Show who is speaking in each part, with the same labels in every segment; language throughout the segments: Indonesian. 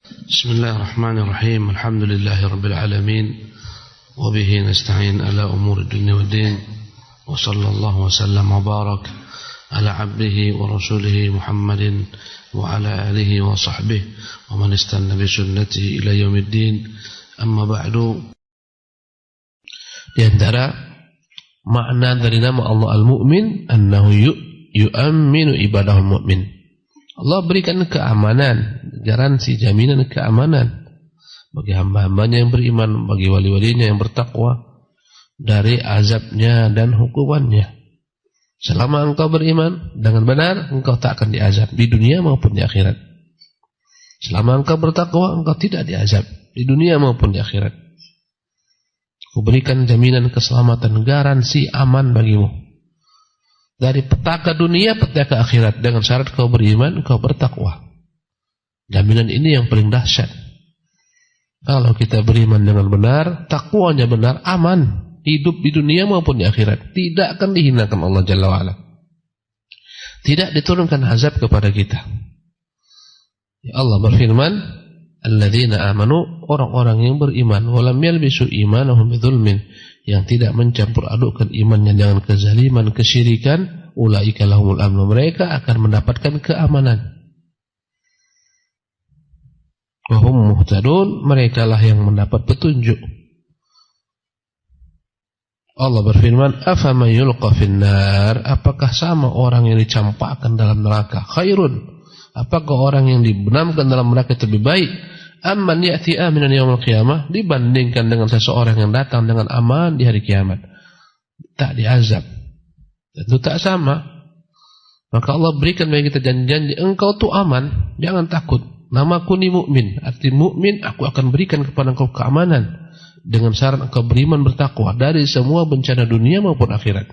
Speaker 1: Bismillahirrahmanirrahim. Alhamdulillahirabbil alamin. Wa bihi nasta'in ala umuri dunya waddin. Wa sallallahu wa sallam wa barak ala 'abdihi wa rasulihi Muhammadin wa ala alihi wa sahbihi wa man istanna bi sunnatihi ila yaumiddin. Amma ba'du. Di antara makna dari nama Allah Al-Mu'min annahu yu'amminu ibadahul mu'min. Allah berikan keamanan, garansi, jaminan keamanan bagi hamba-hambanya yang beriman, bagi wali-walinya yang bertakwa dari azabnya dan hukumannya. Selama engkau beriman dengan benar, engkau tak akan diazab di dunia maupun di akhirat. Selama engkau bertakwa, engkau tidak diazab di dunia maupun di akhirat. Aku berikan jaminan keselamatan, garansi aman bagimu dari petaka dunia, petaka akhirat, dengan syarat kau beriman, kau bertakwa. Jaminan ini yang paling dahsyat. Kalau kita beriman dengan benar, takwanya benar, aman, hidup di dunia maupun di akhirat, tidak akan dihinakan Allah Jalla wa'ala. Tidak diturunkan azab kepada kita. Ya Allah berfirman, alladzina amanu, orang-orang yang beriman, walam yalbisu imanahum bidzulmin, yang tidak mencampur adukkan imannya dengan kezaliman, kesyirikan, ulaika lahumul amn, mereka akan mendapatkan keamanan. Wa hum muhtadun, merekalah yang mendapat petunjuk. Allah berfirman, afaman yulqa finnar, apakah sama orang yang dicampakkan dalam neraka khairun, apakah orang yang dibenamkan dalam neraka itu lebih baik, amman ya'ti aminan yaumil qiyamah, dibandingkan dengan seseorang yang datang dengan aman di hari kiamat, tak diazab. Tentu tak sama. Maka Allah berikan bagi kita janji-janji, engkau tuh aman, jangan takut. Namaku ni mukmin, arti mukmin, aku akan berikan kepada engkau keamanan dengan syarat engkau beriman, bertakwa dari semua bencana dunia maupun akhirat.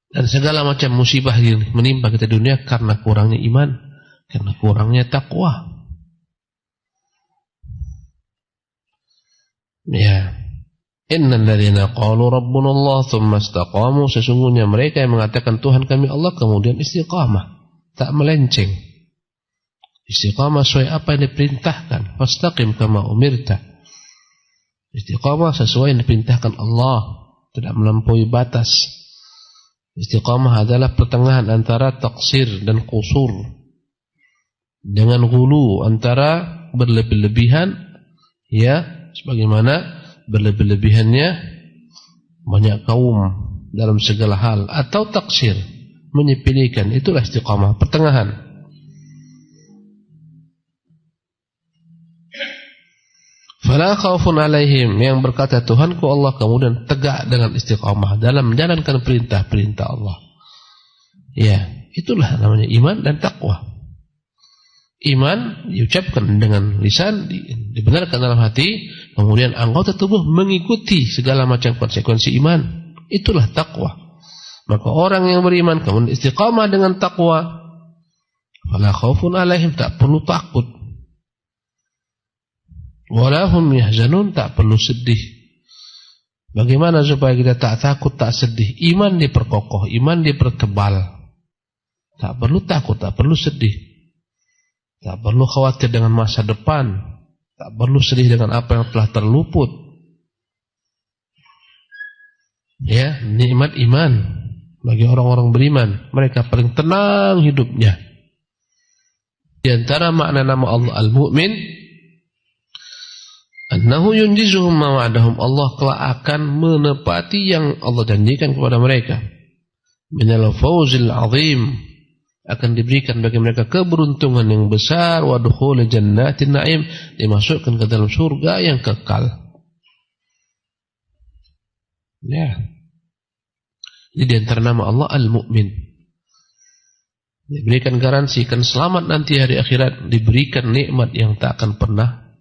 Speaker 1: Dan segala macam musibah yang menimpa kita dunia karena kurangnya iman, karena kurangnya takwa. Ya, innal ladzina qalu rabbuna Allah tsumma istaqamu, sesungguhnya mereka yang mengatakan Tuhan kami Allah kemudian istiqamah, tak melenceng. Istiqamah sesuai apa yang diperintahkan, fastaqim kama umirta. Istiqamah sesuai yang diperintahkan Allah, tidak melampaui batas. Istiqamah adalah pertengahan antara taksir dan qusur, dengan gulu, antara berlebih-lebihan, ya, sebagaimana berlebih-lebihannya banyak kaum dalam segala hal, atau taksir, menyepelekan, itulah istiqamah, pertengahan. Fala khaufun alaihim, yang berkata Tuhanku Allah kemudian tegak dengan istiqamah dalam menjalankan perintah-perintah Allah. Ya, itulah namanya iman dan takwa. Iman diucapkan dengan lisan, dibenarkan dalam hati, kemudian anggota tubuh mengikuti segala macam konsekuensi iman. Itulah takwa. Maka orang yang beriman kemudian istiqamah dengan takwa, fala khaufun alaihim, tak perlu takut, wala hum yahzanun, tak perlu sedih. Bagaimana supaya kita tak takut, tak sedih? Iman diperkokoh, iman dipertebal. Tak perlu takut, tak perlu sedih. Tak perlu khawatir dengan masa depan, tak perlu sedih dengan apa yang telah terluput. Ya, nikmat iman bagi orang-orang beriman, mereka paling tenang hidupnya. Di antara makna nama Allah Al-Mu'min, annahu yunjizuhum ma wa'adahum, Allah kelak akan menepati yang Allah janjikan kepada mereka. Minal fawzil azim, akan diberikan bagi mereka keberuntungan yang besar, wa dukhul jannatin na'im, dimasukkan ke dalam surga yang kekal. Ya. Jadi di antara nama Allah Al-Mu'min, diberikan garansi kan selamat nanti hari akhirat, diberikan nikmat yang tak akan pernah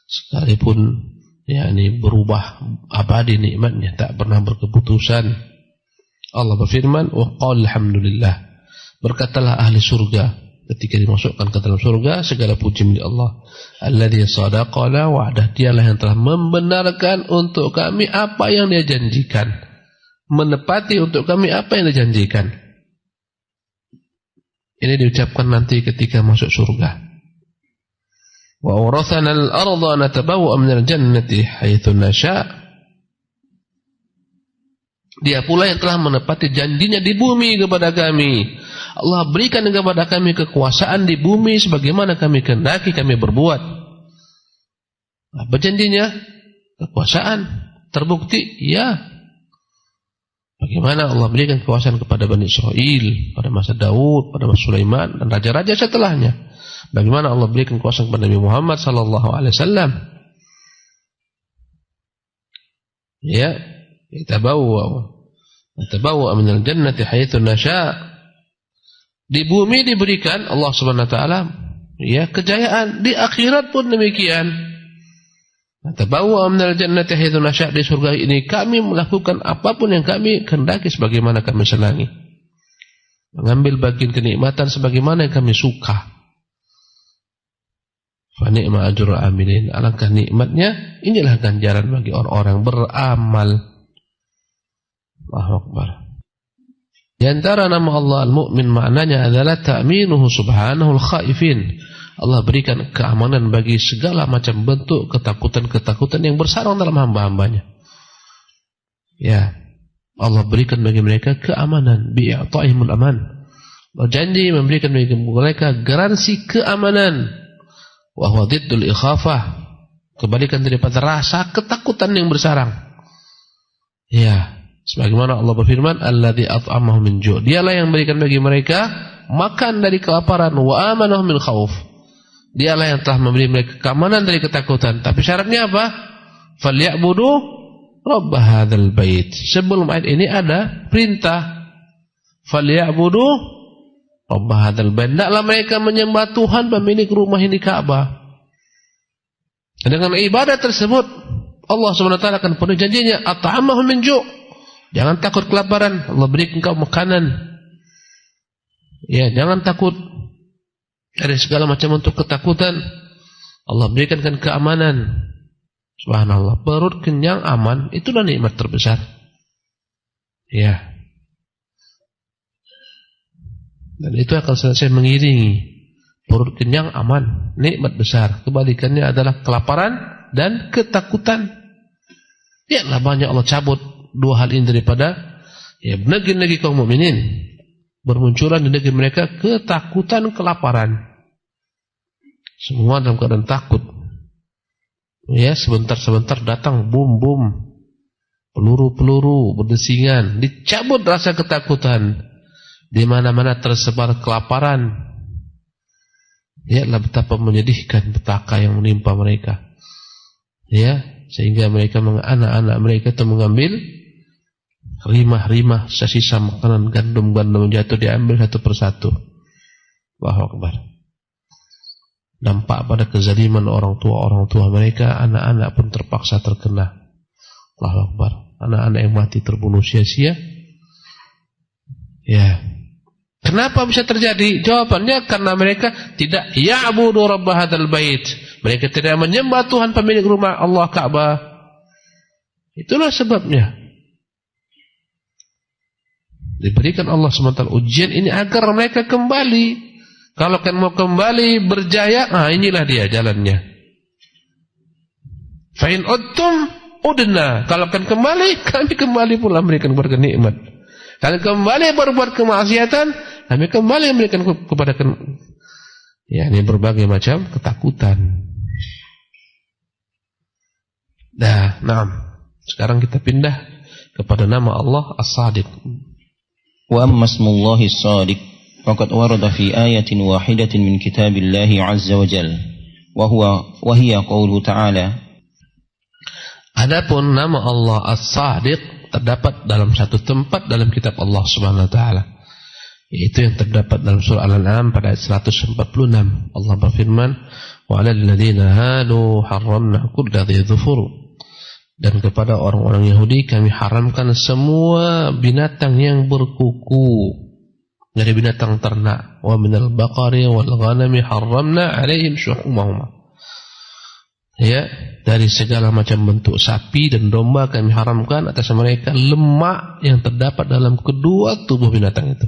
Speaker 1: sekalipun yakni berubah, abadi nikmatnya, tak pernah berkeputusan. Allah berfirman, wa qala alhamdulillah, berkatalah ahli surga ketika dimasukkan ke dalam surga, segala puji milik Allah, alladzi sadaqana wa'dah, dialah yang telah membenarkan untuk kami apa yang dia janjikan, menepati untuk kami apa yang dia janjikan. Ini diucapkan nanti ketika masuk surga. Wa awrathana al-ardha natabawwa minal jannati haitsu nasha'. Dia pula yang telah menepati janjinya di bumi kepada kami. Allah berikan kepada kami kekuasaan di bumi sebagaimana kami kehendaki kami berbuat. Apa janjinya? Kekuasaan. Terbukti? Ya. Bagaimana Allah berikan kekuasaan kepada Bani Israel pada masa Daud, pada masa Sulaiman dan raja-raja setelahnya. Bagaimana Allah berikan kekuasaan kepada Nabi Muhammad sallallahu alaihi wasallam. Ya, tabawwa minal jannati haitsu nasha'. Di bumi diberikan Allah Subhanahu wa taala ya kejayaan, di akhirat pun demikian. Tabawwa minal jannati haitsu nasha', di surga ini kami melakukan apapun yang kami kehendaki sebagaimana kami senangi. Mengambil bagian kenikmatan sebagaimana yang kami suka. Fa ni'ma ajrul amilin. Alangkah nikmatnya, inilah ganjaran bagi orang-orang beramal. Allahu Akbar. Di antara nama Allah Al-Mu'min maknanya adalah ta'minuhu subhanahu al-khaifin. Allah berikan keamanan bagi segala macam bentuk ketakutan-ketakutan yang bersarang dalam hamba-hambanya. Ya, Allah berikan bagi mereka keamanan, bi'ata'ihimul aman. Allah janji memberikan bagi mereka garansi keamanan. Wa huwa diddul ikhafah, kebalikan daripada rasa ketakutan yang bersarang. Ya, sebagaimana Allah berfirman, alladzi at'amahum min ju'. Dialah yang memberikan bagi mereka makan dari kelaparan, wa amanahum min khauf. Dialah yang telah memberi mereka keamanan dari ketakutan. Tapi syaratnya apa? Falyabudu rabb hadzal bait. Sebelum ayat ini ada perintah. Falyabudu rabb hadzal bait. Hendaklah mereka menyembah Tuhan pemilik rumah ini Ka'bah. Dengan ibadah tersebut Allah Subhanahu wa taala akan penuhi janjinya, at'amahum min ju'. Jangan takut kelaparan, Allah beri engkau makanan. Ya, jangan takut dari segala macam bentuk ketakutan. Allah berikan keamanan. Subhanallah, perut kenyang aman, itulah nikmat terbesar. Ya. Dan itu akan selesai mengiringi perut kenyang aman, nikmat besar. Kebalikannya adalah kelaparan dan ketakutan. Lihatlah banyak Allah cabut dua hal ini daripada ya negeri-negeri kaum mukminin. Bermunculan di negeri mereka ketakutan, kelaparan. Semua dalam keadaan takut. Ya, sebentar-sebentar datang bom-bom, peluru-peluru berdesingan, dicabut rasa ketakutan. Di mana-mana tersebar kelaparan. Lihatlah betapa menyedihkan petaka yang menimpa mereka. Ya, sehingga mereka anak-anak mereka itu mengambil rimah-rimah sisa makanan gandum-gandum jatuh diambil satu persatu. Allahu Akbar. Dampak pada kezaliman orang tua mereka, anak-anak pun terpaksa terkena. Allahu Akbar. Anak-anak yang mati terbunuh sia-sia. Ya. Kenapa bisa terjadi? Jawabannya karena mereka tidak ya'budu rabb hadzal bait. Mereka tidak menyembah Tuhan pemilik rumah Allah Ka'bah. Itulah sebabnya. Diberikan Allah SWT ujian ini agar mereka kembali. Kalau kan mau kembali berjaya, inilah dia jalannya. Fa in udtum udna. Kalau kan kembali, kami kembali pula memberikan kepada nikmat. Kalau kembali berbuat kemaksiatan, kami kembali memberikan kepada ini berbagai macam ketakutan. Nah, sekarang kita pindah kepada nama Allah As-Sadiq.
Speaker 2: Wa amma ismullahi As-Sadiq faqad warada fi ayatin wahidatin min kitabillahi azza wa jalla wa hiya qauluhu ta'ala.
Speaker 1: Adapun nama Allah As-Sadiq terdapat dalam satu tempat dalam kitab Allah Subhanahu wa taala. Itu yang terdapat dalam surah Al-An'am pada ayat 146. Allah berfirman, "Wa 'alal ladzina hadu harramna kulla dhi dzufur." Dan kepada orang-orang Yahudi kami haramkan semua binatang yang berkuku dari binatang ternak. Wa minal baqari wal ghanami harramna 'alaihim syuhumahuma. Ya, dari segala macam bentuk sapi dan domba kami haramkan atas mereka lemak yang terdapat dalam kedua tubuh binatang itu.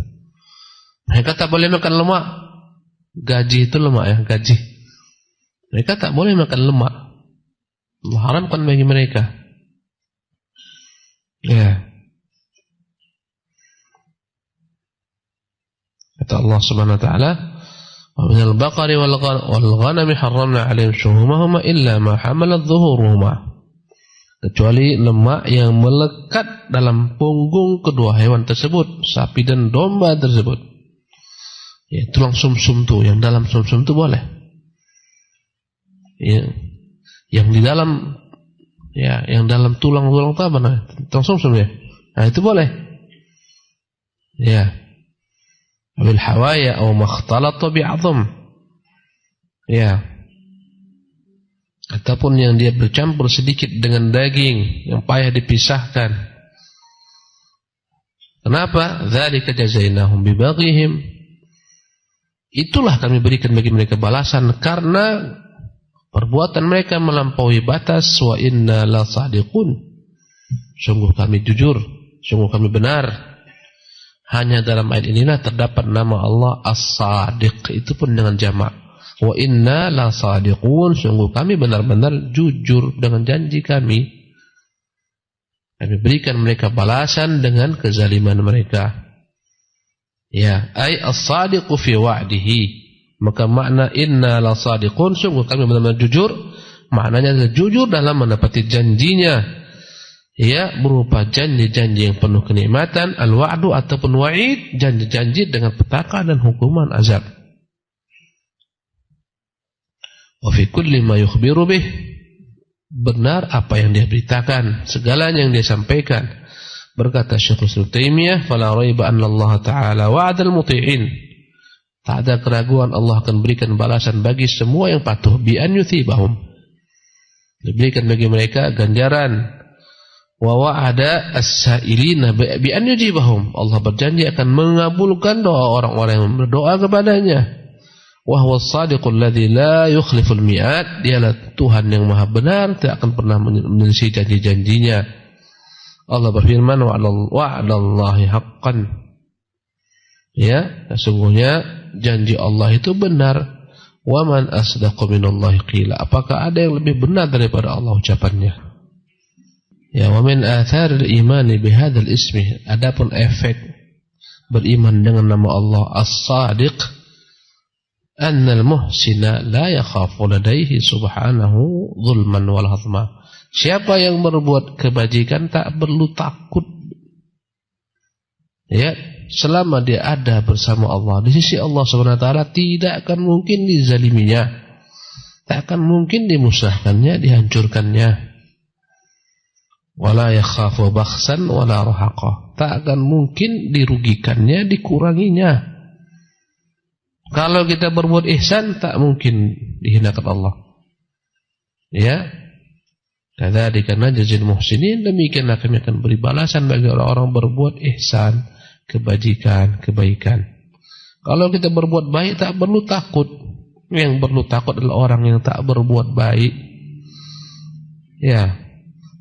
Speaker 1: Mereka tak boleh makan lemak. Gaji itu lemak ya, gaji. Mereka tak boleh makan lemak. Allah haramkan bagi mereka. Ya. Kata Allah Subhanahu wa taala, "Wa minal baqari wal ghanami harramna 'alaihim shuhumahuma illa ma hamalat dhuhuruhuma." Kecuali lemak yang melekat dalam punggung kedua hewan tersebut, sapi dan domba tersebut. Ya, tulang sumsum tuh, yang dalam sumsum tuh boleh. Ya, yang di dalam, ya, yang dalam tulang-tulang itu apa namanya? Tulang sumsum ya. Nah, itu boleh. Ya. Bil hawaya atau makhtalata bi'adham. Ya. Ataupun yang dia bercampur sedikit dengan daging yang payah dipisahkan. Kenapa? Dzalika jazainahum bibaghihim. Itulah kami berikan bagi mereka balasan karena perbuatan mereka melampaui batas. Wa inna la sadiqun. Sungguh kami jujur, sungguh kami benar. Hanya dalam ayat inilah terdapat nama Allah As-Sadiq, itu pun dengan jamak. Wa inna la sadiqun, sungguh kami benar-benar jujur dengan janji kami. Kami berikan mereka balasan dengan kezaliman mereka. Ya, ay as-sadiqu fi wa'dihi. Maka makna inna la sadiqun, sungguh kami benar-benar jujur, maknanya adalah jujur dalam menepati janjinya. Ya, berupa janji-janji yang penuh kenikmatan, al-wa'du ataupun wa'id, janji-janji dengan petaka dan hukuman azab. Wa fi kulli ma yukhbiru bih, benar apa yang dia beritakan, segalanya yang dia sampaikan. Berkata Syekh Taimiyah, fala raiba anna Allah Ta'ala wa'adal muti'in. Tak ada keraguan Allah akan berikan balasan bagi semua yang patuh, bi an yuthibahum. Diberikan bagi mereka ganjaran. Wa wa'ada as-sa'ilina bi an yujibahum. Allah berjanji akan mengabulkan doa orang-orang yang berdoa kepadanya. Wa huwa as-sadiqul ladzi la yukhliful mi'ad. Dialah Tuhan yang Maha benar, tidak akan pernah menyelisih janji-janjinya. Allah berfirman, wa'adallahi haqqan. Ya, sesungguhnya janji Allah itu benar. Wa man asdaqu minallahi qila. Apakah ada yang lebih benar daripada Allah ucapannya? Ya, wa min atharil imani bihadzal ismi, adapun efek beriman dengan nama Allah As-Sadiq, annal muhsina la yakhafu ladaihi subhanahu zulman wal hazma. Siapa yang berbuat kebajikan tak perlu takut. Ya, selama dia ada bersama Allah, di sisi Allah Subhanahu wa taala tidak akan mungkin dizaliminya. Tak akan mungkin dimusnahkannya, dihancurkannya. Wala yakhafu bakhsan wala rahaqa. Tak akan mungkin dirugikannya, dikuranginya. Kalau kita berbuat ihsan, tak mungkin dihinakan Allah. Ya. Kadzalika najzil muhsinin, demikianlah kami akan beri balasan bagi orang-orang berbuat ihsan, kebajikan, kebaikan. Kalau kita berbuat baik tak perlu takut. Yang perlu takut adalah orang yang tak berbuat baik. Ya.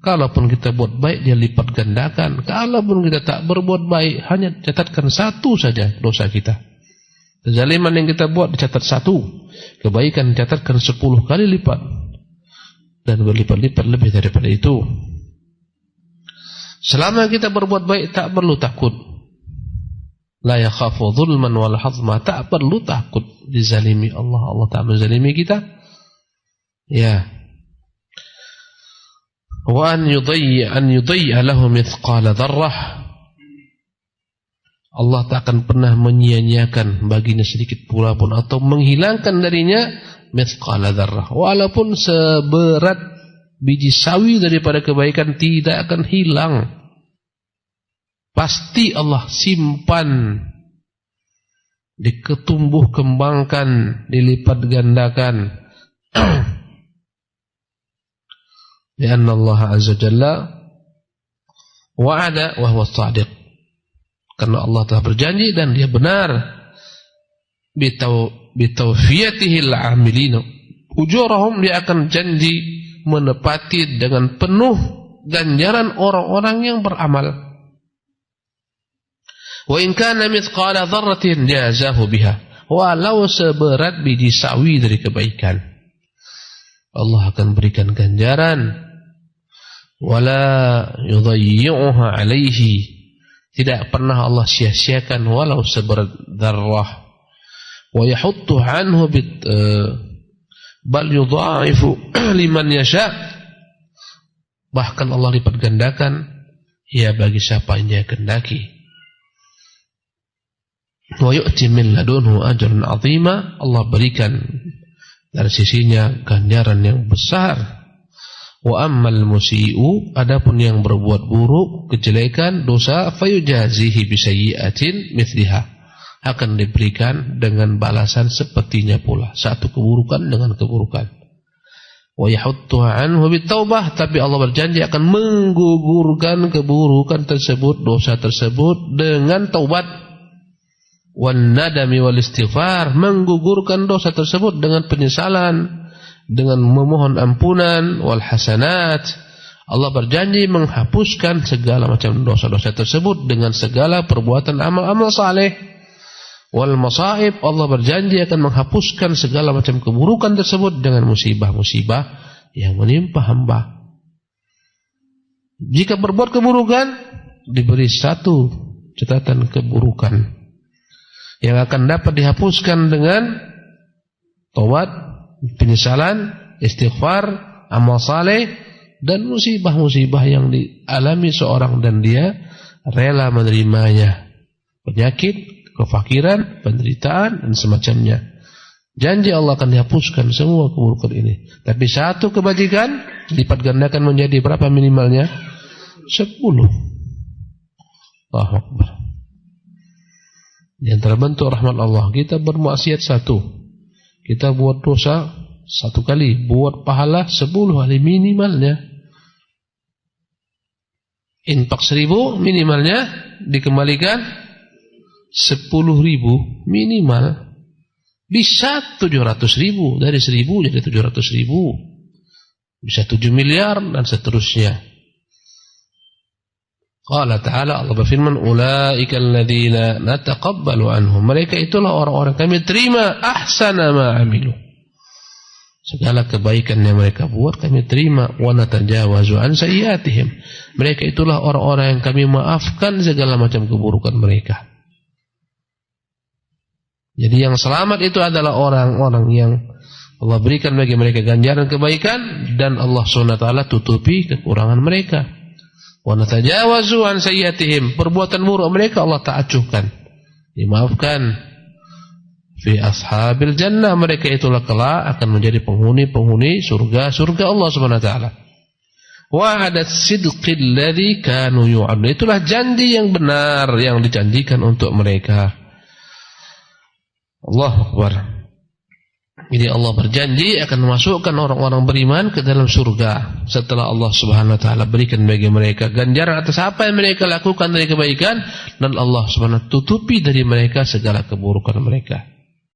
Speaker 1: Kalaupun kita buat baik, dia lipat gandakan. Kalaupun kita tak berbuat baik, hanya catatkan satu saja dosa kita. Kezaliman yang kita buat dicatat satu, kebaikan dicatatkan 10 kali lipat, dan berlipat-lipat lebih daripada itu. Selama kita berbuat baik, tak perlu takut. La yakhafu zulman wal hazma, tak perlu takut dizalimi Allah. Allah tak menzalimi kita. Ya. Wa an yudayya lahu mithqala dzarrah. Allah tak akan pernah menyia-nyiakan baginya sedikit pula pun, atau menghilangkan darinya mithqala dzarrah. Walaupun seberat biji sawi daripada kebaikan tidak akan hilang. Pasti Allah simpan, diketumbuh kembangkan, dilipat gandakan. Lianna Allah Azza Jalla wa'ada wa huwa as-sadiq. Karena Allah telah berjanji dan dia benar. Bitawfiyatihi al-amilin ujurahum, dia akan janji menepati dengan penuh ganjaran orang-orang yang beramal. Wa in kana mithqala dzarratin jazahu biha, walau seberat biji sawi dari kebaikan. Allah akan berikan ganjaran. Wala yudayyi'uha alaihi, tidak pernah Allah sia-siakan walau seberat dzarrah. Wa yahuttu anhu bal yudha'ifu liman yasha, bahkan Allah lipat gandakan ya bagi siapa yang Dia kehendaki. Wa yu'ti min ladunhu ajran 'azima, Allah berikan dari sisinya ganjaran yang besar. Wa ammal musii'u, adapun yang berbuat buruk, kejelekan, dosa, fayujazihi bisayyi'atin mithliha, akan diberikan dengan balasan sepertinya pula, satu keburukan dengan keburukan. Wa yahuttuha anhu bitaubah, tapi Allah berjanji akan menggugurkan keburukan tersebut, dosa tersebut dengan taubat. Wan nadami wal istighfar, menggugurkan dosa tersebut dengan penyesalan, dengan memohon ampunan. Wal hasanat, Allah berjanji menghapuskan segala macam dosa-dosa tersebut dengan segala perbuatan amal-amal saleh. Wal masaib, Allah berjanji akan menghapuskan segala macam keburukan tersebut dengan musibah-musibah yang menimpa hamba. Jika berbuat keburukan, diberi satu catatan keburukan yang akan dapat dihapuskan dengan taubat, penyesalan, istighfar, amal saleh, dan musibah-musibah yang dialami seorang dan dia rela menerimanya. Penyakit, kefakiran, penderitaan, dan semacamnya. Janji Allah akan dihapuskan semua keburukan ini. Tapi satu kebajikan lipat gandakan menjadi berapa minimalnya? 10. Allahu Akbar. Yang terbentuk rahmat Allah, kita bermaksiat 1, kita buat dosa 1 kali, buat pahala 10 kali minimalnya. Infak 1000 minimalnya dikembalikan 10.000 minimal, bisa 700.000, dari 1.000 jadi 700.000, bisa 7 miliar dan seterusnya. Qala ta'ala, Allah berfirman, ulaika alladzina nataqabbalu anhum, mereka itulah orang-orang kami terima ahsana ma amilu, segala kebaikan yang mereka buat kami terima. Wa natajawazu an sayyi'atihim, mereka itulah orang-orang yang kami maafkan segala macam keburukan mereka. Jadi yang selamat itu adalah orang-orang yang Allah berikan bagi mereka ganjaran kebaikan, dan Allah SWT tutupi kekurangan mereka. Wa natajawazu an sayyi'atihim, perbuatan buruk mereka Allah ta'acuhkan, dimaafkan. Fi ashabil jannah, mereka itulah kelak akan menjadi penghuni-penghuni surga Allah Subhanahu wa taala. Wa'adat sidqil ladzi kanu yu'adun, itulah janji yang benar yang dijanjikan untuk mereka. Allahu Akbar. Jadi Allah berjanji akan memasukkan orang-orang beriman ke dalam surga setelah Allah Subhanahu wa taala berikan bagi mereka ganjaran atas apa yang mereka lakukan dari kebaikan, dan Allah Subhanahu wa taala tutupi dari mereka segala keburukan mereka.